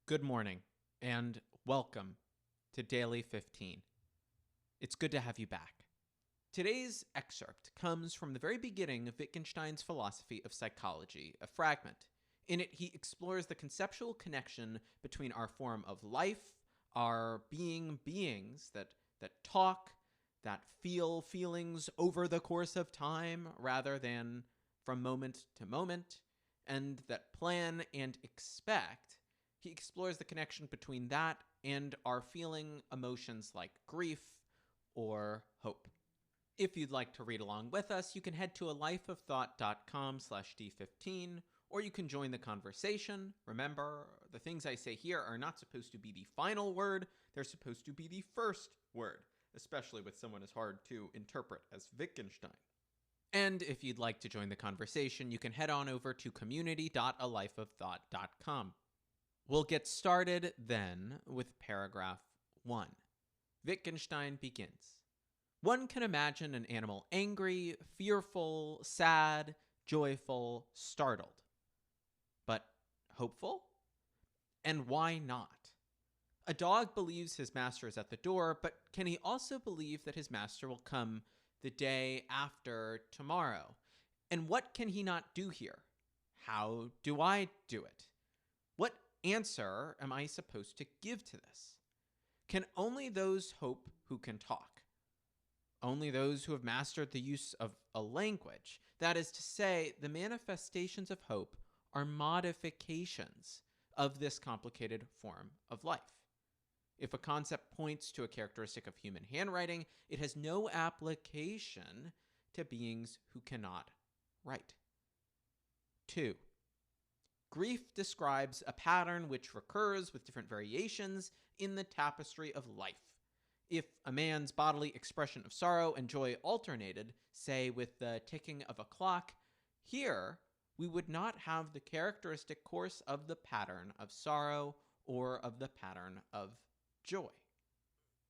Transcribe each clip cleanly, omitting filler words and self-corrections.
Good morning, and welcome to Daily 15. It's good to have you back. Today's excerpt comes from the very beginning of Wittgenstein's philosophy of psychology, a fragment. In it, he explores the conceptual connection between our form of life, our beings that talk, that feel feelings over the course of time rather than from moment to moment, and that plan and expect. He explores the connection between that and our feeling emotions like grief or hope. If you'd like to read along with us, you can head to alifeofthought.com/d15, or you can join the conversation. Remember, the things I say here are not supposed to be the final word. They're supposed to be the first word, especially with someone as hard to interpret as Wittgenstein. And if you'd like to join the conversation, you can head on over to community.alifeofthought.com. We'll get started then with paragraph 1. Wittgenstein begins. One can imagine an animal angry, fearful, sad, joyful, startled. But hopeful? And why not? A dog believes his master is at the door, but can he also believe that his master will come the day after tomorrow? And what can he not do here? How do I do it? What answer am I supposed to give to this? Can only those hope who can talk? Only those who have mastered the use of a language. That is to say, the manifestations of hope are modifications of this complicated form of life. If a concept points to a characteristic of human handwriting, it has no application to beings who cannot write. 2. Grief describes a pattern which recurs with different variations in the tapestry of life. If a man's bodily expression of sorrow and joy alternated, say with the ticking of a clock, here we would not have the characteristic course of the pattern of sorrow or of the pattern of joy.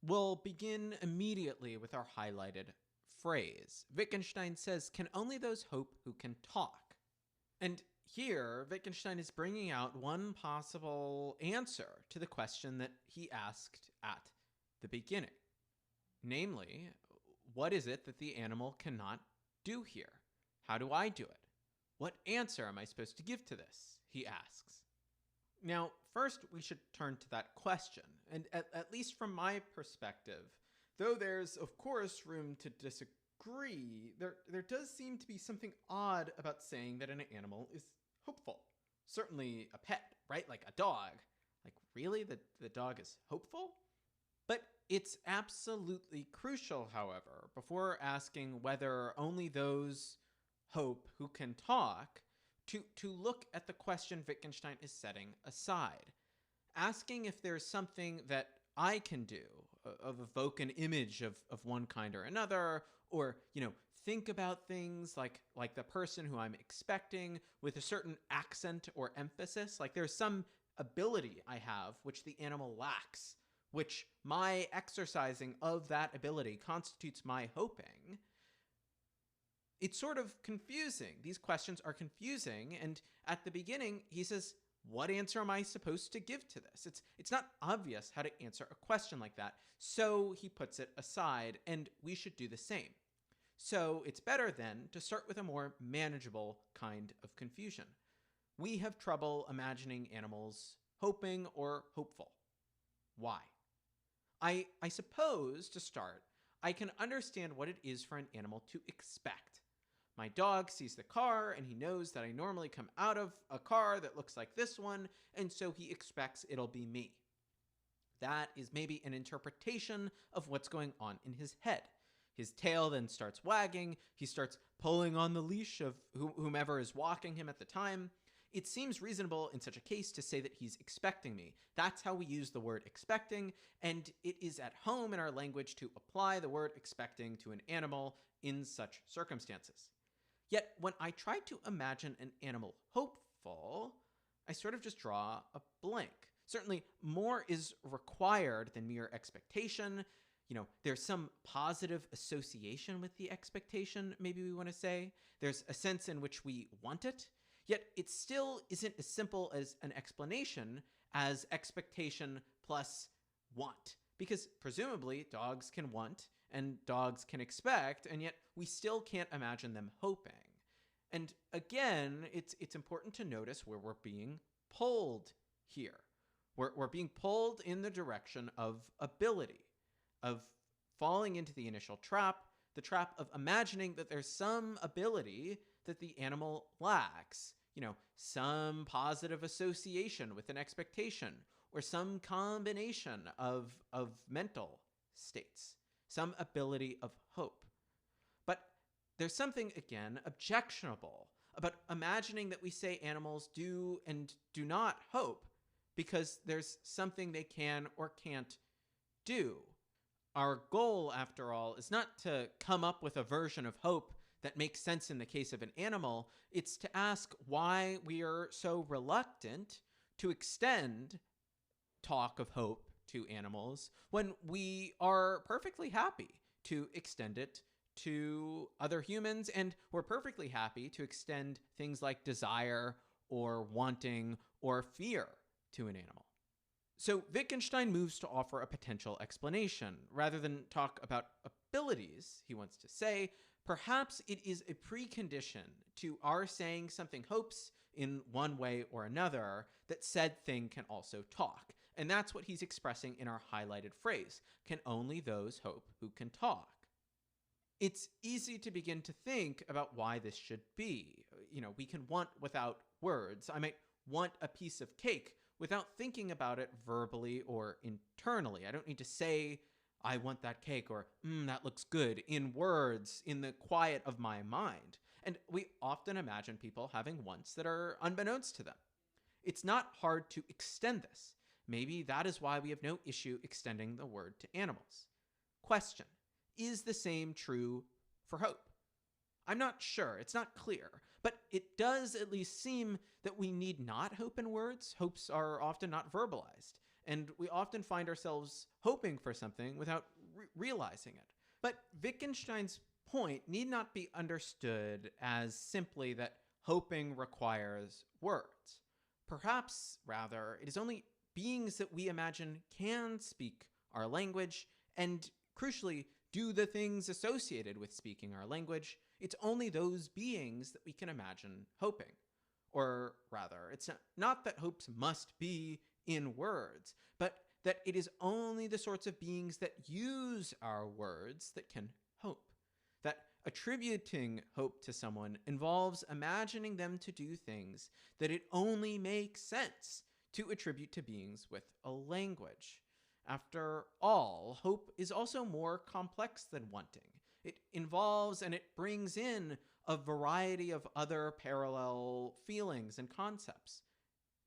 We'll begin immediately with our highlighted phrase. Wittgenstein says, "Can only those hope who can talk?" And here, Wittgenstein is bringing out one possible answer to the question that he asked at the beginning. Namely, what is it that the animal cannot do here? How do I do it? What answer am I supposed to give to this? He asks. Now, first, we should turn to that question. And at least from my perspective, though there's, of course, room to disagree, there does seem to be something odd about saying that an animal is hopeful. Certainly a pet, right? Like a dog. Like, really? The dog is hopeful? But it's absolutely crucial, however, before asking whether only those hope who can talk, to look at the question Wittgenstein is setting aside. Asking if there's something that I can do, of evoke an image of one kind or another, or, think about things like the person who I'm expecting with a certain accent or emphasis. Like there's some ability I have which the animal lacks, which my exercising of that ability constitutes my hoping. It's sort of confusing. These questions are confusing. And at the beginning, he says, what answer am I supposed to give to this? It's not obvious how to answer a question like that. So he puts it aside, and we should do the same. So it's better then to start with a more manageable kind of confusion. We have trouble imagining animals hoping or hopeful. Why? I suppose, to start, I can understand what it is for an animal to expect. My dog sees the car, and he knows that I normally come out of a car that looks like this one, and so he expects it'll be me. That is maybe an interpretation of what's going on in his head. His tail then starts wagging. He starts pulling on the leash of whomever is walking him at the time. It seems reasonable in such a case to say that he's expecting me. That's how we use the word expecting, and it is at home in our language to apply the word expecting to an animal in such circumstances. Yet when I try to imagine an animal hopeful, I sort of just draw a blank. Certainly more is required than mere expectation. There's some positive association with the expectation, maybe we want to say. There's a sense in which we want it. Yet it still isn't as simple as an explanation as expectation plus want. Because presumably dogs can want and dogs can expect, and yet we still can't imagine them hoping. And again, it's important to notice where we're being pulled here. We're being pulled in the direction of ability, of falling into the initial trap, the trap of imagining that there's some ability that the animal lacks, some positive association with an expectation, or some combination of mental states, some ability of hope. But there's something, again, objectionable about imagining that we say animals do and do not hope because there's something they can or can't do. Our goal, after all, is not to come up with a version of hope that makes sense in the case of an animal. It's to ask why we are so reluctant to extend talk of hope to animals when we are perfectly happy to extend it to other humans, and we're perfectly happy to extend things like desire or wanting or fear to an animal. So Wittgenstein moves to offer a potential explanation. Rather than talk about abilities, he wants to say, perhaps it is a precondition to our saying something hopes in one way or another that said thing can also talk. And that's what he's expressing in our highlighted phrase, can only those hope who can talk. It's easy to begin to think about why this should be. We can want without words. I might want a piece of cake without thinking about it verbally or internally. I don't need to say, I want that cake, or that looks good, in words, in the quiet of my mind. And we often imagine people having wants that are unbeknownst to them. It's not hard to extend this. Maybe that is why we have no issue extending the word to animals. Question: is the same true for hope? I'm not sure. It's not clear. But it does at least seem that we need not hope in words. Hopes are often not verbalized. And we often find ourselves hoping for something without realizing it. But Wittgenstein's point need not be understood as simply that hoping requires words. Perhaps, rather, it is only beings that we imagine can speak our language and, crucially, do the things associated with speaking our language. It's only those beings that we can imagine hoping. Or rather, it's not that hopes must be in words, but that it is only the sorts of beings that use our words that can hope. That attributing hope to someone involves imagining them to do things that it only makes sense to attribute to beings with a language. After all, hope is also more complex than wanting. It involves and it brings in a variety of other parallel feelings and concepts.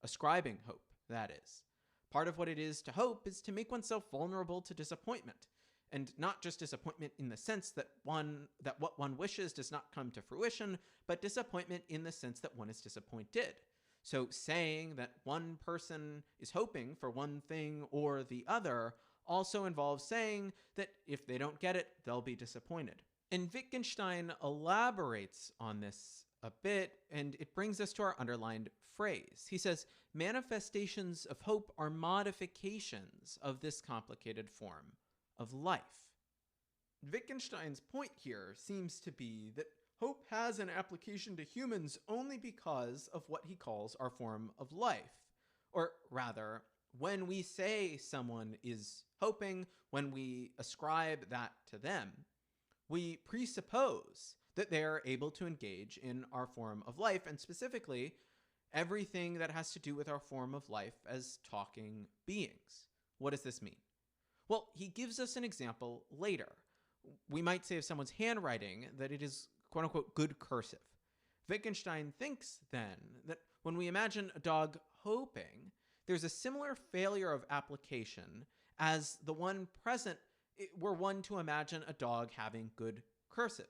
Ascribing hope, that is. Part of what it is to hope is to make oneself vulnerable to disappointment. And not just disappointment in the sense that what one wishes does not come to fruition, but disappointment in the sense that one is disappointed. So saying that one person is hoping for one thing or the other also involves saying that if they don't get it, they'll be disappointed. And Wittgenstein elaborates on this a bit, and it brings us to our underlined phrase. He says, manifestations of hope are modifications of this complicated form of life. Wittgenstein's point here seems to be that hope has an application to humans only because of what he calls our form of life. Or rather, when we say someone is hoping, when we ascribe that to them, we presuppose that they are able to engage in our form of life, and specifically, everything that has to do with our form of life as talking beings. What does this mean? Well, he gives us an example later. We might say of someone's handwriting that it is quote-unquote good cursive. Wittgenstein thinks then that when we imagine a dog hoping, there's a similar failure of application as the one present were one to imagine a dog having good cursive.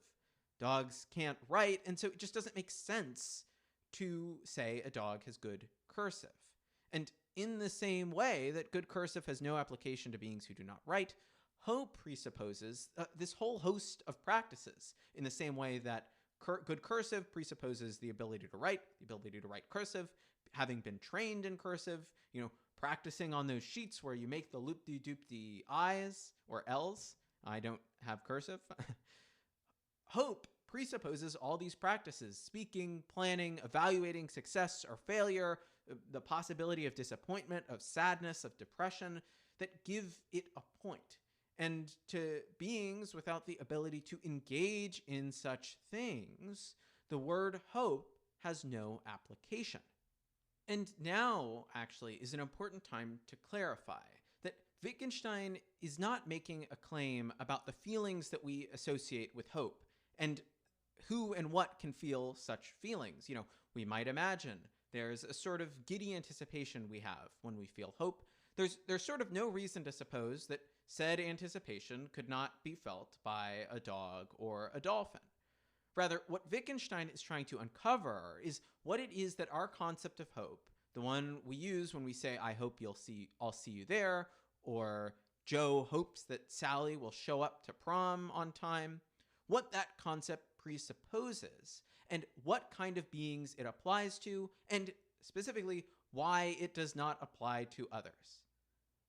Dogs can't write, and so it just doesn't make sense to say a dog has good cursive. And in the same way that good cursive has no application to beings who do not write, hope presupposes this whole host of practices in the same way that good cursive presupposes the ability to write cursive, having been trained in cursive, practicing on those sheets where you make the loop-de-doop-de I's or L's. I don't have cursive. Hope presupposes all these practices: speaking, planning, evaluating success or failure, the possibility of disappointment, of sadness, of depression, that give it a point. And to beings without the ability to engage in such things, the word hope has no application. And now, actually, is an important time to clarify that Wittgenstein is not making a claim about the feelings that we associate with hope and who and what can feel such feelings. We might imagine there's a sort of giddy anticipation we have when we feel hope. There's sort of no reason to suppose that said anticipation could not be felt by a dog or a dolphin. Rather, what Wittgenstein is trying to uncover is what it is that our concept of hope, the one we use when we say, I hope I'll see you there, or Joe hopes that Sally will show up to prom on time, what that concept presupposes, and what kind of beings it applies to, and specifically, why it does not apply to others.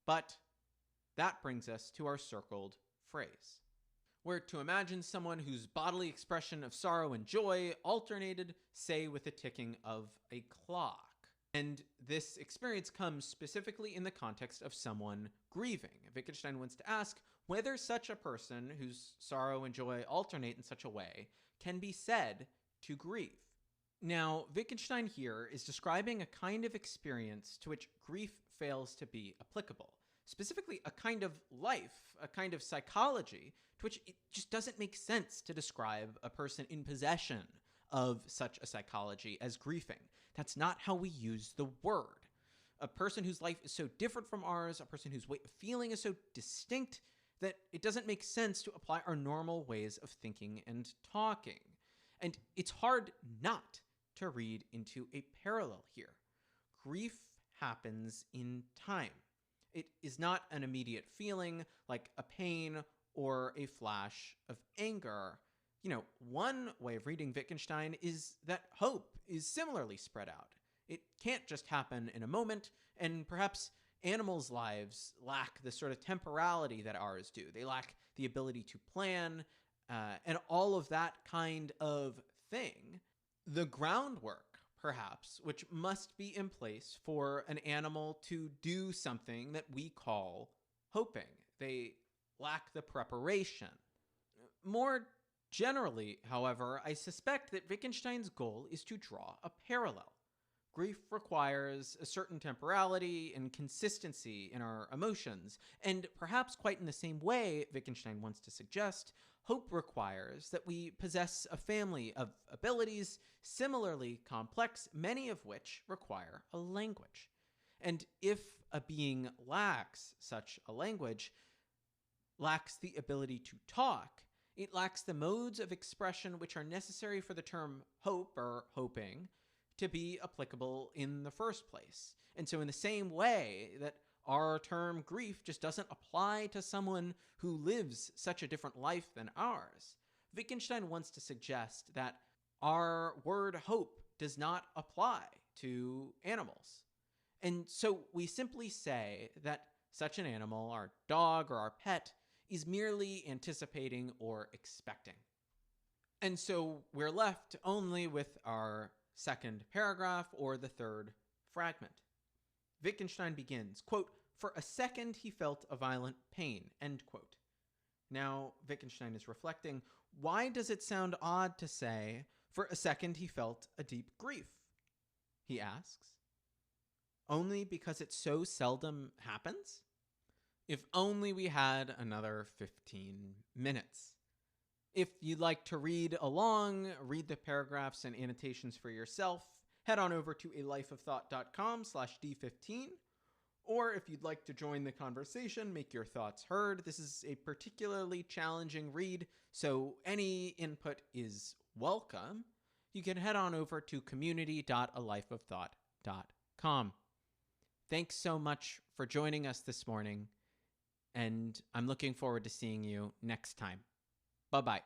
But that brings us to our circled phrase. We're to imagine someone whose bodily expression of sorrow and joy alternated, say, with the ticking of a clock. And this experience comes specifically in the context of someone grieving. Wittgenstein wants to ask whether such a person whose sorrow and joy alternate in such a way can be said to grieve. Now, Wittgenstein here is describing a kind of experience to which grief fails to be applicable. Specifically, a kind of life, a kind of psychology, to which it just doesn't make sense to describe a person in possession of such a psychology as grieving. That's not how we use the word. A person whose life is so different from ours, a person whose way of feeling is so distinct, that it doesn't make sense to apply our normal ways of thinking and talking. And it's hard not to read into a parallel here. Grief happens in time. It is not an immediate feeling like a pain or a flash of anger. One way of reading Wittgenstein is that hope is similarly spread out. It can't just happen in a moment, and perhaps animals' lives lack the sort of temporality that ours do. They lack the ability to plan and all of that kind of thing. The groundwork, perhaps, which must be in place for an animal to do something that we call hoping. They lack the preparation. More generally, however, I suspect that Wittgenstein's goal is to draw a parallel. Grief requires a certain temporality and consistency in our emotions, and perhaps quite in the same way Wittgenstein wants to suggest, hope requires that we possess a family of abilities similarly complex, many of which require a language. And if a being lacks such a language, lacks the ability to talk, it lacks the modes of expression which are necessary for the term hope or hoping to be applicable in the first place. And so in the same way that our term grief just doesn't apply to someone who lives such a different life than ours, Wittgenstein wants to suggest that our word hope does not apply to animals. And so we simply say that such an animal, our dog or our pet, is merely anticipating or expecting. And so we're left only with our second paragraph or the third fragment. Wittgenstein begins, quote, "For a second he felt a violent pain," end quote. Now, Wittgenstein is reflecting, why does it sound odd to say, "For a second he felt a deep grief"? He asks. Only because it so seldom happens? If only we had another 15 minutes. If you'd like to read along, read the paragraphs and annotations for yourself, head on over to alifeofthought.com/D15. Or if you'd like to join the conversation, make your thoughts heard. This is a particularly challenging read, so any input is welcome. You can head on over to community.alifeofthought.com. Thanks so much for joining us this morning, and I'm looking forward to seeing you next time. Bye-bye.